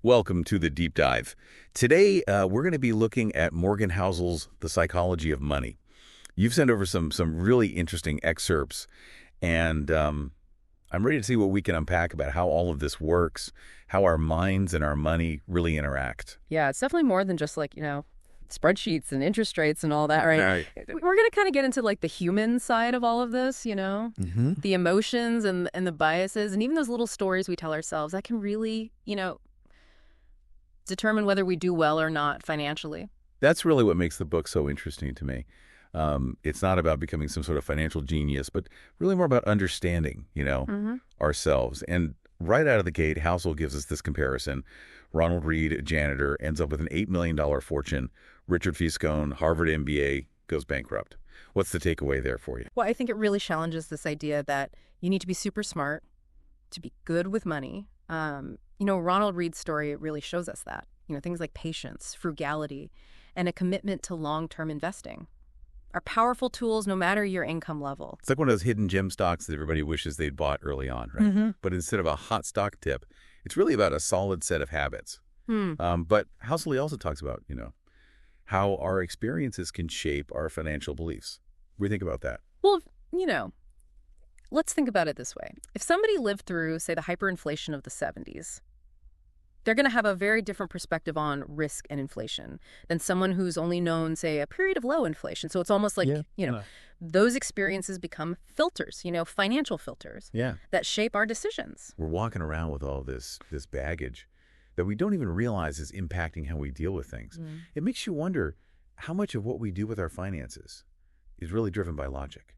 Welcome to the Deep Dive. Today, we're going to be looking at Morgan Housel's The Psychology of Money. You've sent over some really interesting excerpts, and I'm ready to see what we can unpack about how all of this works, how our minds and our money really interact. Yeah, it's definitely more than just spreadsheets and interest rates and all that, right? Right. We're going to kind of get into the human side of all of this, the emotions and the biases and even those little stories we tell ourselves that can really, determine whether we do well or not financially. That's really what makes the book so interesting to me. It's not about becoming some sort of financial genius, but really more about understanding, ourselves. And right out of the gate, Housel gives us this comparison. Ronald Reed, a janitor, ends up with an $8 million fortune. Richard Fiscone, Harvard MBA, goes bankrupt. What's the takeaway there for you? Well, I think it really challenges this idea that you need to be super smart to be good with money. Ronald Reed's story really shows us that. Things like patience, frugality, and a commitment to long-term investing are powerful tools no matter your income level. It's like one of those hidden gem stocks that everybody wishes they'd bought early on, right? But instead of a hot stock tip, it's really about a solid set of habits. But Housel also talks about, how our experiences can shape our financial beliefs. What do you think about that? Well, let's think about it this way. If somebody lived through, say, the hyperinflation of the 70s, they're going to have a very different perspective on risk and inflation than someone who's only known, say, a period of low inflation. So it's almost like, those experiences become filters, financial filters that shape our decisions. We're walking around with all this baggage that we don't even realize is impacting how we deal with things. It makes you wonder how much of what we do with our finances is really driven by logic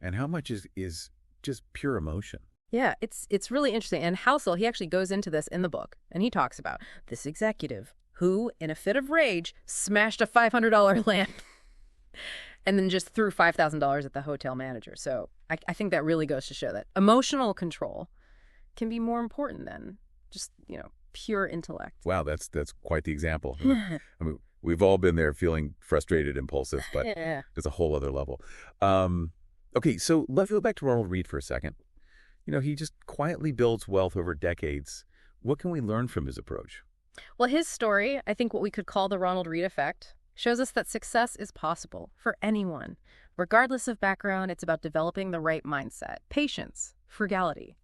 and how much is just pure emotion. Yeah, it's really interesting. And Housel, he actually goes into this in the book, and he talks about this executive who, in a fit of rage, smashed a $500 lamp and then just threw $5,000 at the hotel manager. So I think that really goes to show that emotional control can be more important than just, pure intellect. Wow, that's quite the example. I mean, we've all been there feeling frustrated, impulsive, but there's a whole other level. Okay, so let's go back to Ronald Reed for a second. He just quietly builds wealth over decades. What can we learn from his approach? Well, his story, I think what we could call the Ronald Reed effect, shows us that success is possible for anyone. Regardless of background, it's about developing the right mindset, patience, frugality,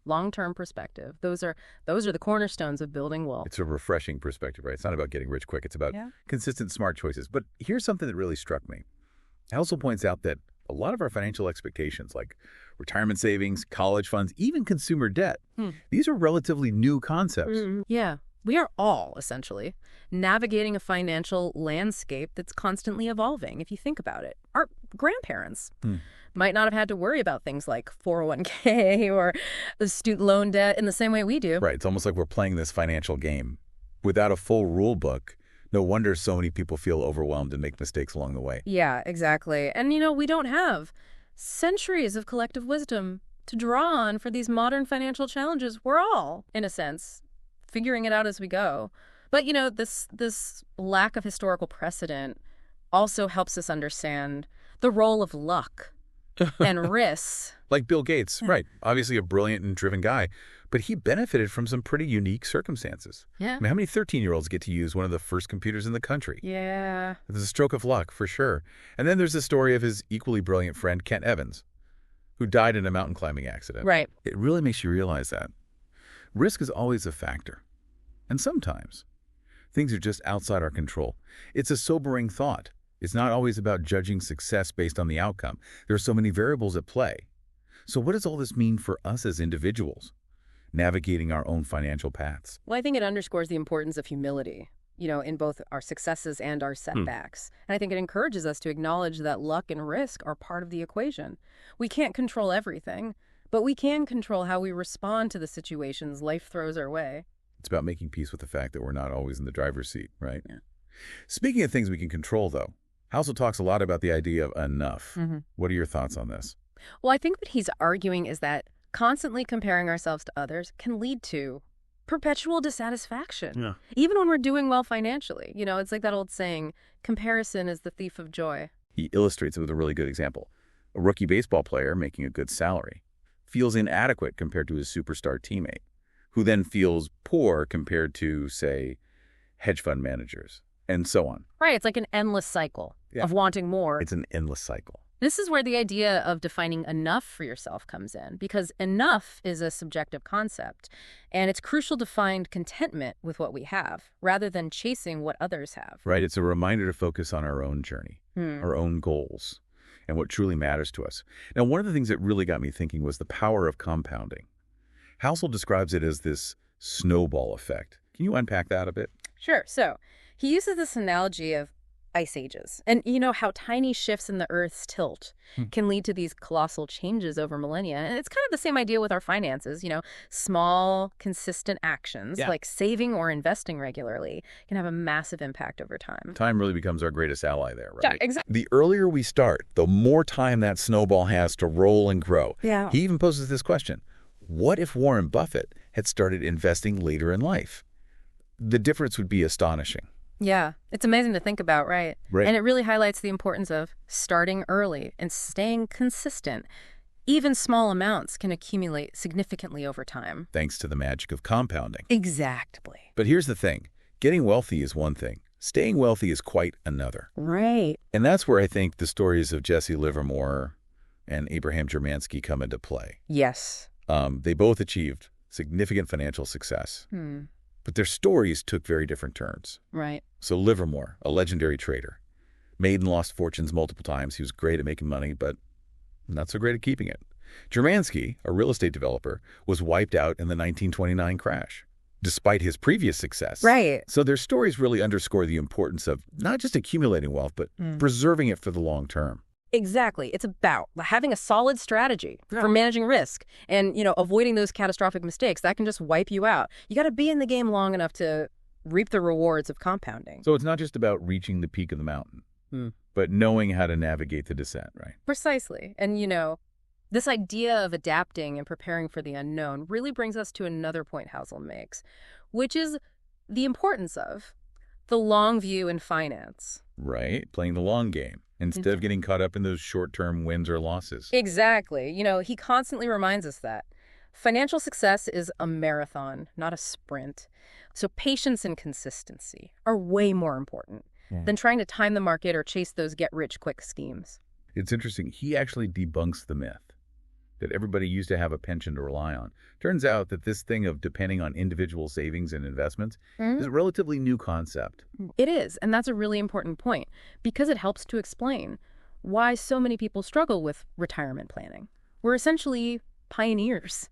long-term perspective. Those are the cornerstones of building wealth. It's a refreshing perspective, right? It's not about getting rich quick. It's about consistent, smart choices. But here's something that really struck me. Housel points out that a lot of our financial expectations, like retirement savings, college funds, even consumer debt, these are relatively new concepts. Yeah. We are all, essentially, navigating a financial landscape that's constantly evolving, if you think about it. Our grandparents might not have had to worry about things like 401k or the student loan debt in the same way we do. Right. It's almost like we're playing this financial game. Without a full rule book, no wonder so many people feel overwhelmed and make mistakes along the way. Yeah, exactly. And, we don't have centuries of collective wisdom to draw on for these modern financial challenges. We're all, in a sense, figuring it out as we go. But, this lack of historical precedent also helps us understand the role of luck and risks. Like Bill Gates, right. Obviously a brilliant and driven guy, but he benefited from some pretty unique circumstances. Yeah. I mean, how many 13-year-olds get to use one of the first computers in the country? Yeah. There's a stroke of luck, for sure. And then there's the story of his equally brilliant friend, Kent Evans, who died in a mountain climbing accident. Right. It really makes you realize that risk is always a factor. And sometimes things are just outside our control. It's a sobering thought. It's not always about judging success based on the outcome. There are so many variables at play. So what does all this mean for us as individuals, navigating our own financial paths? Well, I think it underscores the importance of humility, in both our successes and our setbacks. And I think it encourages us to acknowledge that luck and risk are part of the equation. We can't control everything, but we can control how we respond to the situations life throws our way. It's about making peace with the fact that we're not always in the driver's seat, right? Yeah. Speaking of things we can control, though, Housel talks a lot about the idea of enough. What are your thoughts on this? Well, I think what he's arguing is that constantly comparing ourselves to others can lead to perpetual dissatisfaction, even when we're doing well financially. It's like that old saying, comparison is the thief of joy. He illustrates it with a really good example. A rookie baseball player making a good salary feels inadequate compared to his superstar teammate, who then feels poor compared to, say, hedge fund managers, and so on. Right. It's like an endless cycle of wanting more. It's an endless cycle. This is where the idea of defining enough for yourself comes in, because enough is a subjective concept, and it's crucial to find contentment with what we have, rather than chasing what others have. Right. It's a reminder to focus on our own journey, our own goals, and what truly matters to us. Now, one of the things that really got me thinking was the power of compounding. Housel describes it as this snowball effect. Can you unpack that a bit? Sure. So he uses this analogy of ice ages, and you know how tiny shifts in the Earth's tilt can lead to these colossal changes over millennia. And it's kind of the same idea with our finances. Small, consistent actions like saving or investing regularly can have a massive impact over time. Time really becomes our greatest ally there, right? Yeah, exactly. The earlier we start, the more time that snowball has to roll and grow. Yeah. He even poses this question: what if Warren Buffett had started investing later in life? The difference would be astonishing. Yeah, it's amazing to think about, right? Right. And it really highlights the importance of starting early and staying consistent. Even small amounts can accumulate significantly over time. Thanks to the magic of compounding. Exactly. But here's the thing. Getting wealthy is one thing. Staying wealthy is quite another. Right. And that's where I think the stories of Jesse Livermore and Abraham Jermansky come into play. Yes. They both achieved significant financial success. But their stories took very different turns. Right. So Livermore, a legendary trader, made and lost fortunes multiple times. He was great at making money, but not so great at keeping it. Jermansky, a real estate developer, was wiped out in the 1929 crash, despite his previous success. Right. So their stories really underscore the importance of not just accumulating wealth, but preserving it for the long term. Exactly. It's about having a solid strategy for managing risk and, avoiding those catastrophic mistakes. That can just wipe you out. You got to be in the game long enough to reap the rewards of compounding. So it's not just about reaching the peak of the mountain, but knowing how to navigate the descent, right? Precisely. And, this idea of adapting and preparing for the unknown really brings us to another point Housel makes, which is the importance of the long view in finance. Right. Playing the long game instead of getting caught up in those short-term wins or losses. Exactly. He constantly reminds us that financial success is a marathon, not a sprint. So patience and consistency are way more important than trying to time the market or chase those get-rich-quick schemes. It's interesting. He actually debunks the myth that everybody used to have a pension to rely on. Turns out that this thing of depending on individual savings and investments is a relatively new concept. It is, and that's a really important point because it helps to explain why so many people struggle with retirement planning. We're essentially pioneers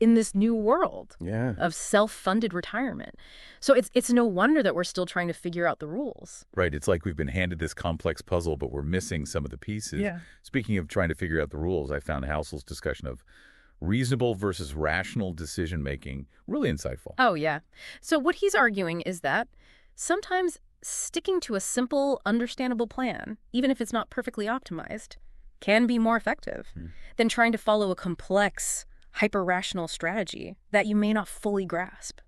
in this new world of self-funded retirement. So it's no wonder that we're still trying to figure out the rules. Right. It's like we've been handed this complex puzzle, but we're missing some of the pieces. Yeah. Speaking of trying to figure out the rules, I found Housel's discussion of reasonable versus rational decision-making really insightful. Oh, yeah. So what he's arguing is that sometimes sticking to a simple, understandable plan, even if it's not perfectly optimized, can be more effective than trying to follow a complex, hyper-rational strategy that you may not fully grasp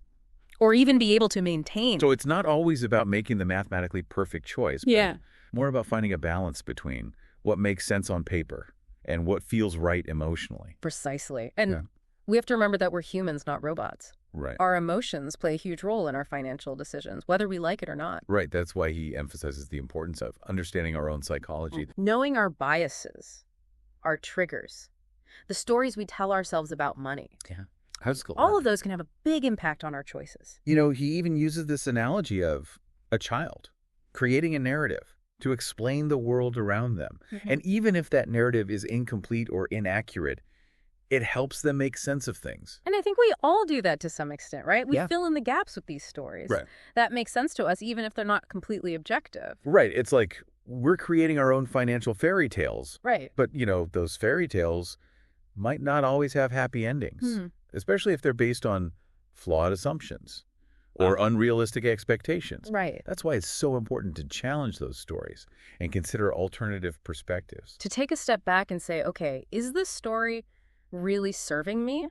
or even be able to maintain. So it's not always about making the mathematically perfect choice, but more about finding a balance between what makes sense on paper and what feels right emotionally. Precisely. And we have to remember that we're humans, not robots. Right. Our emotions play a huge role in our financial decisions, whether we like it or not. Right. That's why he emphasizes the importance of understanding our own psychology. Knowing our biases, our triggers, the stories we tell ourselves about money. Yeah. All of those can have a big impact on our choices. He even uses this analogy of a child creating a narrative to explain the world around them. And even if that narrative is incomplete or inaccurate, it helps them make sense of things. And I think we all do that to some extent, right? We fill in the gaps with these stories. Right. That make sense to us, even if they're not completely objective. Right. It's like we're creating our own financial fairy tales. Right. But, those fairy tales might not always have happy endings, especially if they're based on flawed assumptions or unrealistic expectations. Right. That's why it's so important to challenge those stories and consider alternative perspectives. To take a step back and say, okay, is this story really serving me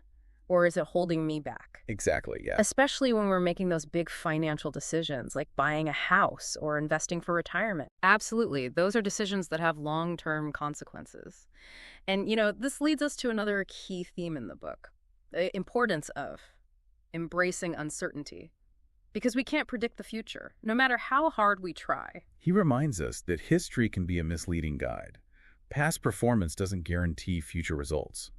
or is it holding me back? Exactly, yeah. Especially when we're making those big financial decisions like buying a house or investing for retirement. Absolutely. Those are decisions that have long-term consequences. And, this leads us to another key theme in the book, the importance of embracing uncertainty. Because we can't predict the future, no matter how hard we try. He reminds us that history can be a misleading guide. Past performance doesn't guarantee future results,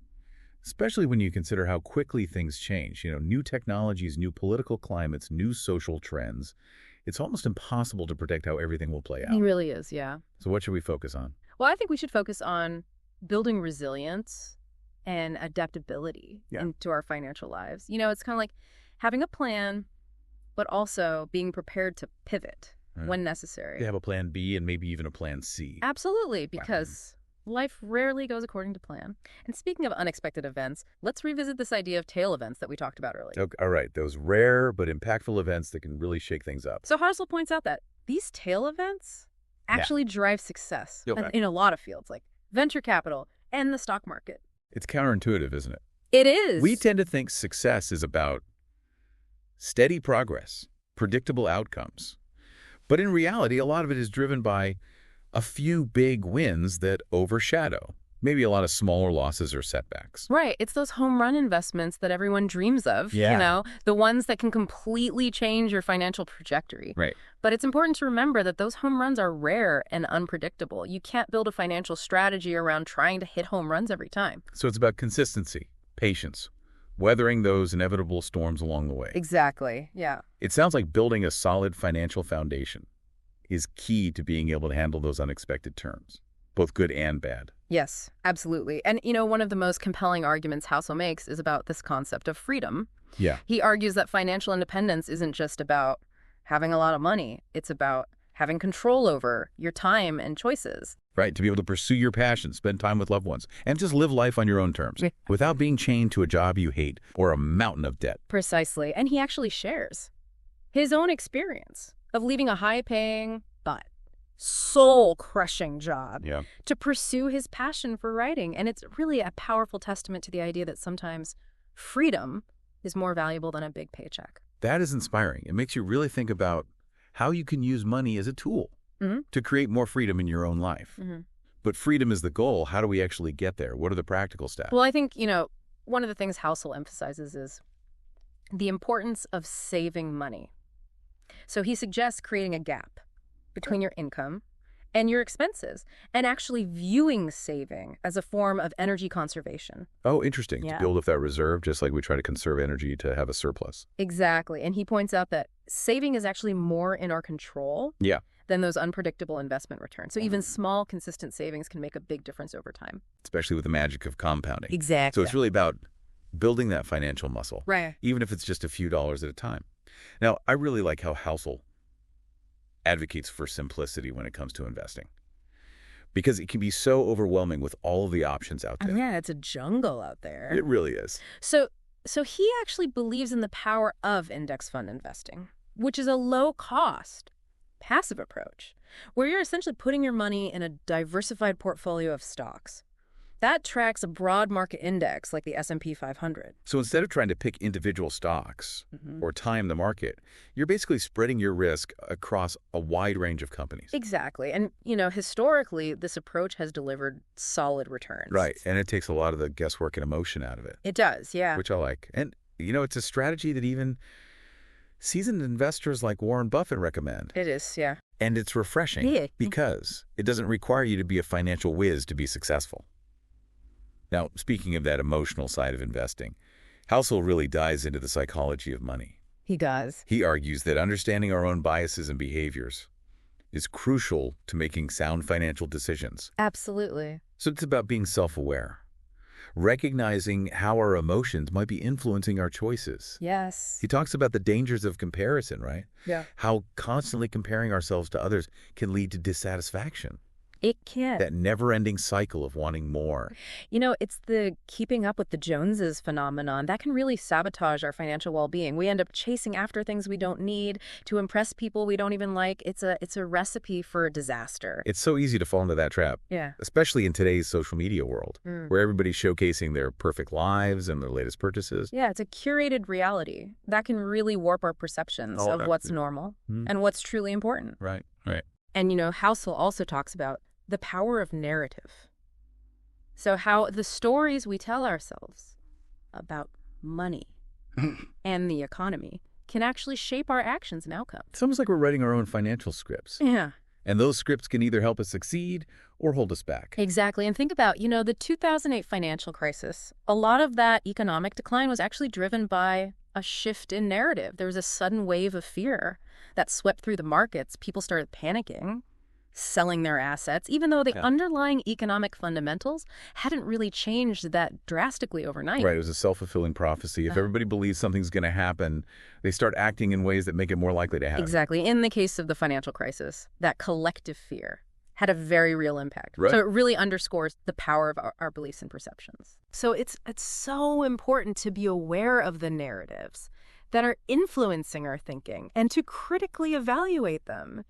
especially when you consider how quickly things change. New technologies, new political climates, new social trends. It's almost impossible to predict how everything will play out. It really is, yeah. So what should we focus on? Well, I think we should focus on building resilience and adaptability into our financial lives. It's kind of like having a plan, but also being prepared to pivot when necessary. You have a plan B and maybe even a plan C. Absolutely, because life rarely goes according to plan. And speaking of unexpected events, let's revisit this idea of tail events that we talked about earlier. Okay, all right, those rare but impactful events that can really shake things up. So Housel points out that these tail events actually drive success in a lot of fields, like venture capital and the stock market. It's counterintuitive, isn't it? It is. We tend to think success is about steady progress, predictable outcomes. But in reality, a lot of it is driven by a few big wins that overshadow maybe a lot of smaller losses or setbacks. Right. It's those home run investments that everyone dreams of, the ones that can completely change your financial trajectory. Right. But it's important to remember that those home runs are rare and unpredictable. You can't build a financial strategy around trying to hit home runs every time. So it's about consistency, patience, weathering those inevitable storms along the way. Exactly, yeah. It sounds like building a solid financial foundation is key to being able to handle those unexpected turns, both good and bad. Yes, absolutely. And, one of the most compelling arguments Housel makes is about this concept of freedom. Yeah. He argues that financial independence isn't just about having a lot of money. It's about having control over your time and choices. Right, to be able to pursue your passion, spend time with loved ones, and just live life on your own terms without being chained to a job you hate or a mountain of debt. Precisely. And he actually shares his own experience of leaving a high-paying but soul-crushing job to pursue his passion for writing. And it's really a powerful testament to the idea that sometimes freedom is more valuable than a big paycheck. That is inspiring. It makes you really think about how you can use money as a tool to create more freedom in your own life. But freedom is the goal. How do we actually get there? What are the practical steps? Well, I think, one of the things Housel emphasizes is the importance of saving money. So he suggests creating a gap between your income and your expenses, and actually viewing saving as a form of energy conservation. Oh, interesting. To build up that reserve, just like we try to conserve energy to have a surplus. Exactly. And he points out that saving is actually more in our control than those unpredictable investment returns. So even small, consistent savings can make a big difference over time. Especially with the magic of compounding. Exactly. So it's really about building that financial muscle, right? Even if it's just a few dollars at a time. Now, I really like how Housel advocates for simplicity when it comes to investing, because it can be so overwhelming with all of the options out there. Yeah, it's a jungle out there. It really is. So he actually believes in the power of index fund investing, which is a low-cost, passive approach, where you're essentially putting your money in a diversified portfolio of stocks. That tracks a broad market index like the S&P 500. So instead of trying to pick individual stocks or time the market, you're basically spreading your risk across a wide range of companies. Exactly. And, historically, this approach has delivered solid returns. Right. And it takes a lot of the guesswork and emotion out of it. It does, yeah. Which I like. And, it's a strategy that even seasoned investors like Warren Buffett recommend. It is, yeah. And it's refreshing because it doesn't require you to be a financial whiz to be successful. Now, speaking of that emotional side of investing, Housel really dives into the psychology of money. He does. He argues that understanding our own biases and behaviors is crucial to making sound financial decisions. Absolutely. So it's about being self-aware, recognizing how our emotions might be influencing our choices. Yes. He talks about the dangers of comparison, right? Yeah. How constantly comparing ourselves to others can lead to dissatisfaction. It can. That never-ending cycle of wanting more. It's the keeping up with the Joneses phenomenon. That can really sabotage our financial well-being. We end up chasing after things we don't need to impress people we don't even like. It's a recipe for disaster. It's so easy to fall into that trap. Yeah. Especially in today's social media world, where everybody's showcasing their perfect lives and their latest purchases. Yeah, it's a curated reality. That can really warp our perceptions of what's normal and what's truly important. Right. And, Housel also talks about the power of narrative. So how the stories we tell ourselves about money and the economy can actually shape our actions and outcomes. It's almost like we're writing our own financial scripts. Yeah. And those scripts can either help us succeed or hold us back. Exactly. And think about, the 2008 financial crisis. A lot of that economic decline was actually driven by a shift in narrative. There was a sudden wave of fear that swept through the markets. People started panicking, selling their assets, even though the underlying economic fundamentals hadn't really changed that drastically overnight. Right. It was a self-fulfilling prophecy. If everybody believes something's going to happen, they start acting in ways that make it more likely to happen. Exactly. In the case of the financial crisis, that collective fear had a very real impact. Right. So it really underscores the power of our beliefs and perceptions. So it's so important to be aware of the narratives that are influencing our thinking and to critically evaluate them.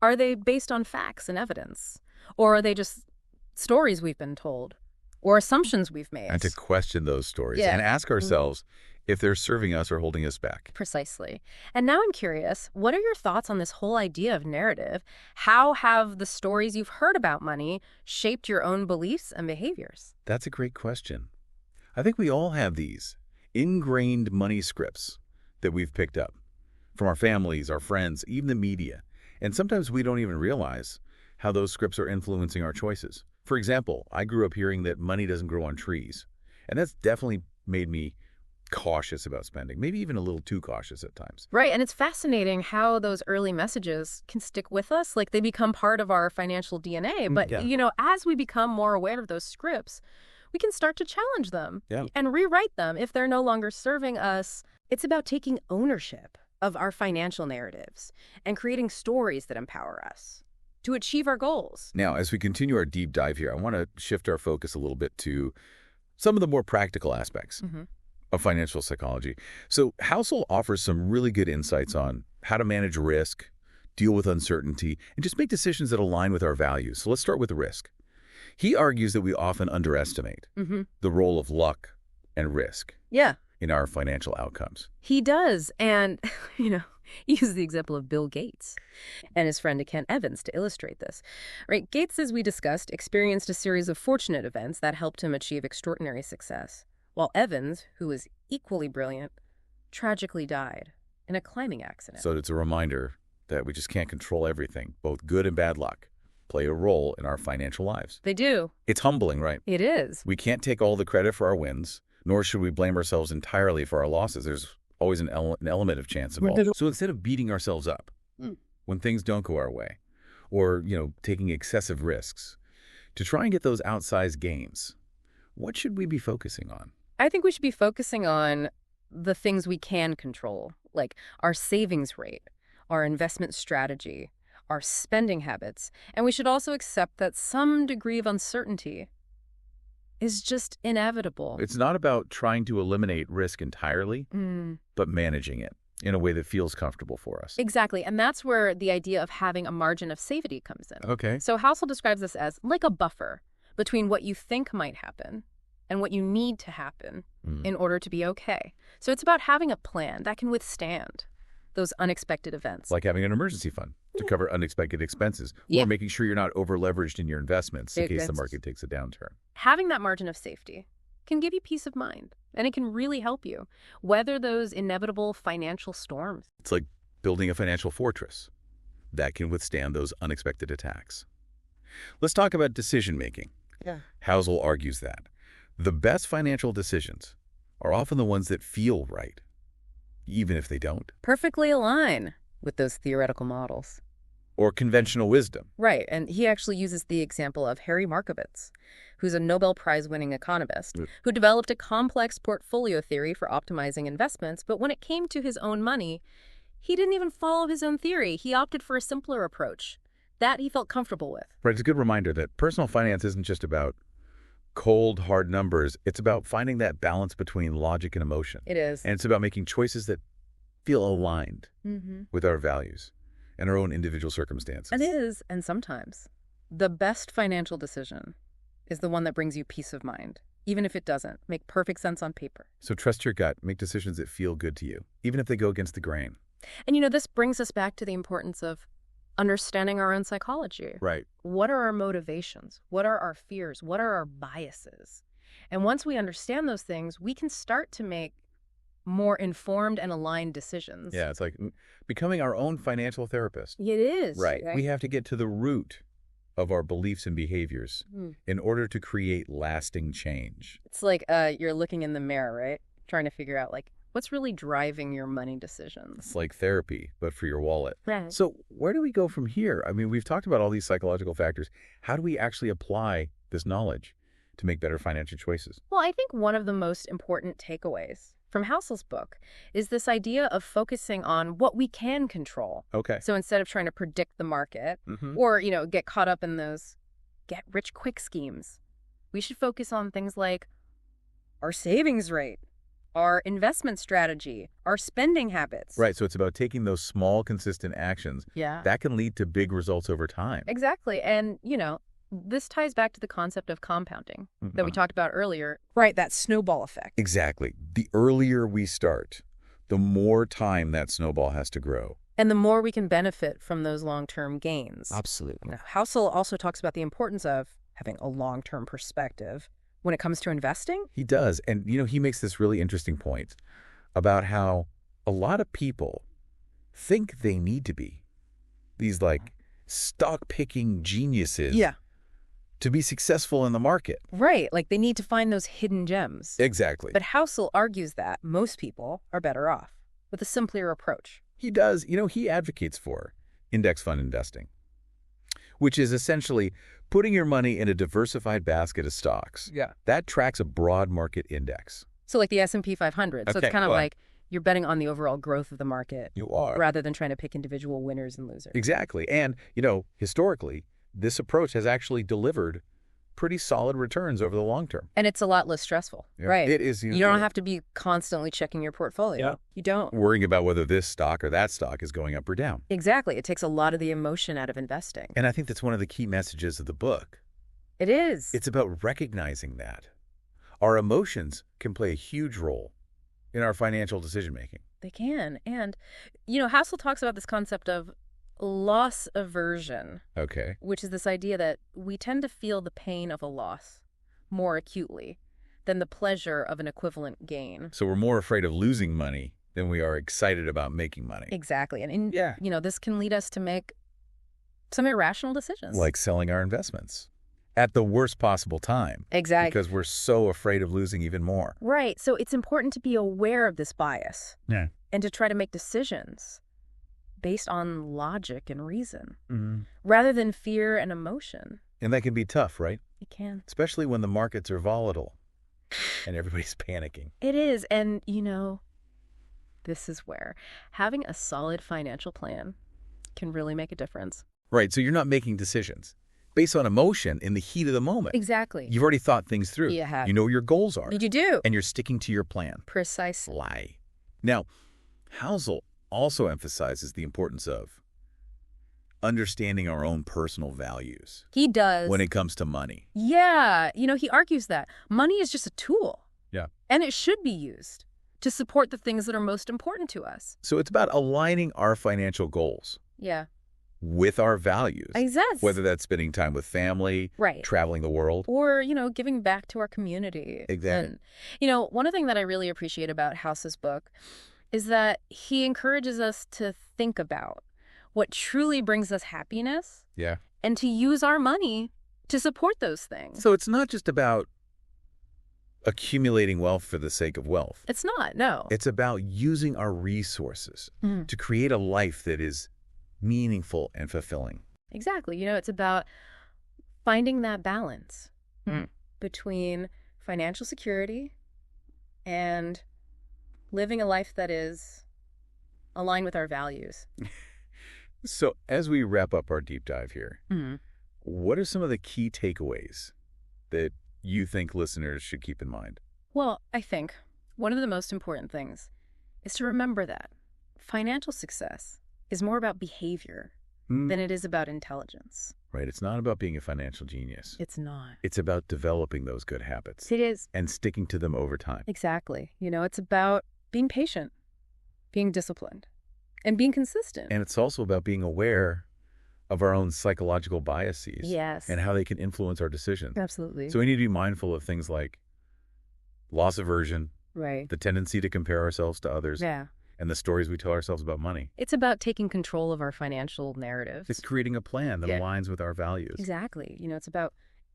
Are they based on facts and evidence? Or are they just stories we've been told or assumptions we've made? And to question those stories and ask ourselves if they're serving us or holding us back. Precisely. And now I'm curious, what are your thoughts on this whole idea of narrative? How have the stories you've heard about money shaped your own beliefs and behaviors? That's a great question. I think we all have these ingrained money scripts that we've picked up from our families, our friends, even the media. And sometimes we don't even realize how those scripts are influencing our choices. For example, I grew up hearing that money doesn't grow on trees. And that's definitely made me cautious about spending, maybe even a little too cautious at times. Right. And it's fascinating how those early messages can stick with us, like they become part of our financial DNA. But, as we become more aware of those scripts, we can start to challenge them and rewrite them if they're no longer serving us. It's about taking ownership of our financial narratives and creating stories that empower us to achieve our goals. Now, as we continue our deep dive here, I want to shift our focus a little bit to some of the more practical aspects of financial psychology. So Housel offers some really good insights on how to manage risk, deal with uncertainty, and just make decisions that align with our values. So let's start with the risk. He argues that we often underestimate the role of luck and risk in our financial outcomes. He does. And, he uses the example of Bill Gates and his friend Kent Evans to illustrate this. Right? Gates, as we discussed, experienced a series of fortunate events that helped him achieve extraordinary success, while Evans, who was equally brilliant, tragically died in a climbing accident. So it's a reminder that we just can't control everything. Both good and bad luck play a role in our financial lives. They do. It's humbling, right? It is. We can't take all the credit for our wins, nor should we blame ourselves entirely for our losses. There's always an element of chance involved. So instead of beating ourselves up when things don't go our way, or, taking excessive risks, to try and get those outsized gains, what should we be focusing on? I think we should be focusing on the things we can control, like our savings rate, our investment strategy, our spending habits. And we should also accept that some degree of uncertainty is just inevitable. It's not about trying to eliminate risk entirely, but managing it in a way that feels comfortable for us. Exactly. And that's where the idea of having a margin of safety comes in. Okay. So Housel describes this as like a buffer between what you think might happen and what you need to happen in order to be okay. So it's about having a plan that can withstand those unexpected events. Like having an emergency fund to cover unexpected expenses, or making sure you're not over-leveraged in your investments in case the market takes a downturn. Having that margin of safety can give you peace of mind, and it can really help you weather those inevitable financial storms. It's like building a financial fortress that can withstand those unexpected attacks. Let's talk about decision-making. Housel argues that the best financial decisions are often the ones that feel right, even if they don't. Perfectly align with those theoretical models. Or conventional wisdom. Right, and he actually uses the example of Harry Markowitz, who's a Nobel Prize-winning economist, who developed a complex portfolio theory for optimizing investments, but when it came to his own money, he didn't even follow his own theory. He opted for a simpler approach that he felt comfortable with. Right, it's a good reminder that personal finance isn't just about cold, hard numbers. It's about finding that balance between logic and emotion. It is. And it's about making choices that feel aligned with our values and our own individual circumstances. It is, and sometimes the best financial decision is the one that brings you peace of mind, even if it doesn't make perfect sense on paper. So trust your gut. Make decisions that feel good to you, even if they go against the grain. And this brings us back to the importance of understanding our own psychology. Right. What are our motivations? What are our fears? What are our biases? And once we understand those things, we can start to make more informed and aligned decisions. Yeah, it's like becoming our own financial therapist. It is. Right. We have to get to the root of our beliefs and behaviors in order to create lasting change. It's like you're looking in the mirror, right? Trying to figure out, like, what's really driving your money decisions. It's like therapy, but for your wallet. Right. So where do we go from here? I mean, we've talked about all these psychological factors. How do we actually apply this knowledge to make better financial choices? Well, I think one of the most important takeaways from Housel's book is this idea of focusing on what we can control. Okay. So instead of trying to predict the market or, get caught up in those get-rich-quick schemes, we should focus on things like our savings rate, our investment strategy, our spending habits. Right. So it's about taking those small, consistent actions that can lead to big results over time. Exactly. And, this ties back to the concept of compounding that we talked about earlier. Right, that snowball effect. Exactly. The earlier we start, the more time that snowball has to grow. And the more we can benefit from those long-term gains. Absolutely. Housel also talks about the importance of having a long-term perspective when it comes to investing. He does. And, he makes this really interesting point about how a lot of people think they need to be these, stock-picking geniuses to be successful in the market. Right. Like they need to find those hidden gems. Exactly. But Housel argues that most people are better off with a simpler approach. He does. He advocates for index fund investing, which is essentially putting your money in a diversified basket of stocks. Yeah. That tracks a broad market index. So like the S&P 500. So Okay, it's kind of like you're betting on the overall growth of the market. You are. Rather than trying to pick individual winners and losers. Exactly. And, historically, this approach has actually delivered pretty solid returns over the long term. And it's a lot less stressful. Yeah. Right. It is. You don't have to be constantly checking your portfolio. Yeah. You don't. Worrying about whether this stock or that stock is going up or down. Exactly. It takes a lot of the emotion out of investing. And I think that's one of the key messages of the book. It is. It's about recognizing that our emotions can play a huge role in our financial decision-making. They can. And, Housel talks about this concept of loss aversion. Okay. Which is this idea that we tend to feel the pain of a loss more acutely than the pleasure of an equivalent gain. So we're more afraid of losing money than we are excited about making money. Exactly. And, this can lead us to make some irrational decisions. Like selling our investments at the worst possible time. Exactly. Because we're so afraid of losing even more. Right. So it's important to be aware of this bias. Yeah. And to try to make decisions based on logic and reason, rather than fear and emotion. And that can be tough, right? It can. Especially when the markets are volatile and everybody's panicking. It is. And, this is where having a solid financial plan can really make a difference. Right. So you're not making decisions based on emotion in the heat of the moment. Exactly. You've already thought things through. You have. You know what your goals are. You do. And you're sticking to your plan. Precisely. Now, Housel also emphasizes the importance of understanding our own personal values. He does. When it comes to money. Yeah. He argues that money is just a tool. Yeah. And it should be used to support the things that are most important to us. So it's about aligning our financial goals. Yeah. With our values. Exactly. Whether that's spending time with family, right, traveling the world. Or, giving back to our community. Exactly. And, one thing that I really appreciate about House's book is that he encourages us to think about what truly brings us happiness. Yeah. And to use our money to support those things. So it's not just about accumulating wealth for the sake of wealth. It's not, no. It's about using our resources to create a life that is meaningful and fulfilling. Exactly. It's about finding that balance between financial security and living a life that is aligned with our values. So as we wrap up our deep dive here, what are some of the key takeaways that you think listeners should keep in mind? Well, I think one of the most important things is to remember that financial success is more about behavior than it is about intelligence. Right. It's not about being a financial genius. It's not. It's about developing those good habits. It is. And sticking to them over time. Exactly. It's about being patient, being disciplined, and being consistent. And it's also about being aware of our own psychological biases. Yes. And how they can influence our decisions. Absolutely. So we need to be mindful of things like loss aversion, Right. The tendency to compare ourselves to others. Yeah. And the stories we tell ourselves about money. It's about taking control of our financial It's narratives. creating a plan that aligns with our values. Exactly. It's about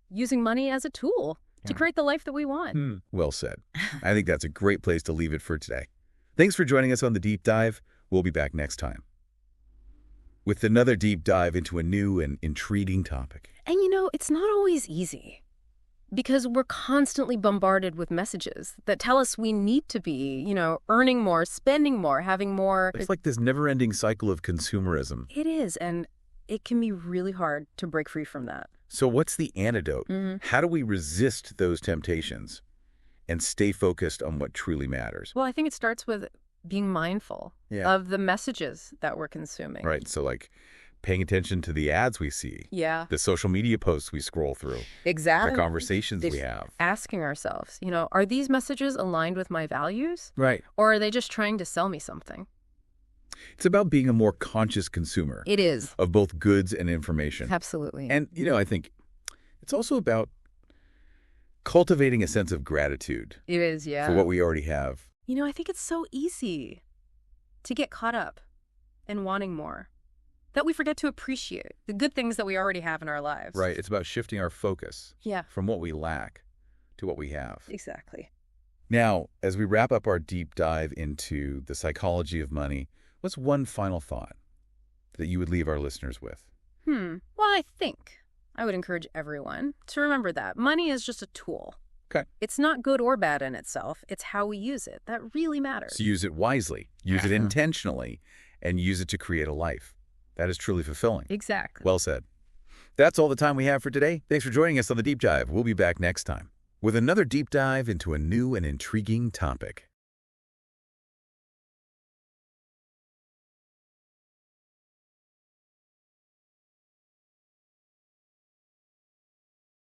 using money as a tool to create the life that we want. Well said. I think that's a great place to leave it for today. Thanks for joining us on The Deep Dive. We'll be back next time with another deep dive into a new and intriguing topic. And it's not always easy because we're constantly bombarded with messages that tell us we need to be, earning more, spending more, having more. It's like this never-ending cycle of consumerism. It is, and it can be really hard to break free from that. So what's the antidote? How do we resist those temptations and stay focused on what truly matters? Well, I think it starts with being mindful of the messages that we're consuming. Right. So like paying attention to the ads we see. Yeah. The social media posts we scroll through. Exactly. The conversations we have. Asking ourselves, are these messages aligned with my values? Right. Or are they just trying to sell me something? It's about being a more conscious consumer. It is. Of both goods and information. Absolutely. And, I think it's also about cultivating a sense of gratitude. It is, yeah. For what we already have. I think it's so easy to get caught up in wanting more that we forget to appreciate the good things that we already have in our lives. Right. It's about shifting our focus from what we lack to what we have. Exactly. Now, as we wrap up our deep dive into the psychology of money, what's one final thought that you would leave our listeners with? Well, I think I would encourage everyone to remember that money is just a tool. Okay. It's not good or bad in itself. It's how we use it that really matters. So use it wisely, use it intentionally, and use it to create a life that is truly fulfilling. Exactly. Well said. That's all the time we have for today. Thanks for joining us on The Deep Dive. We'll be back next time with another deep dive into a new and intriguing topic.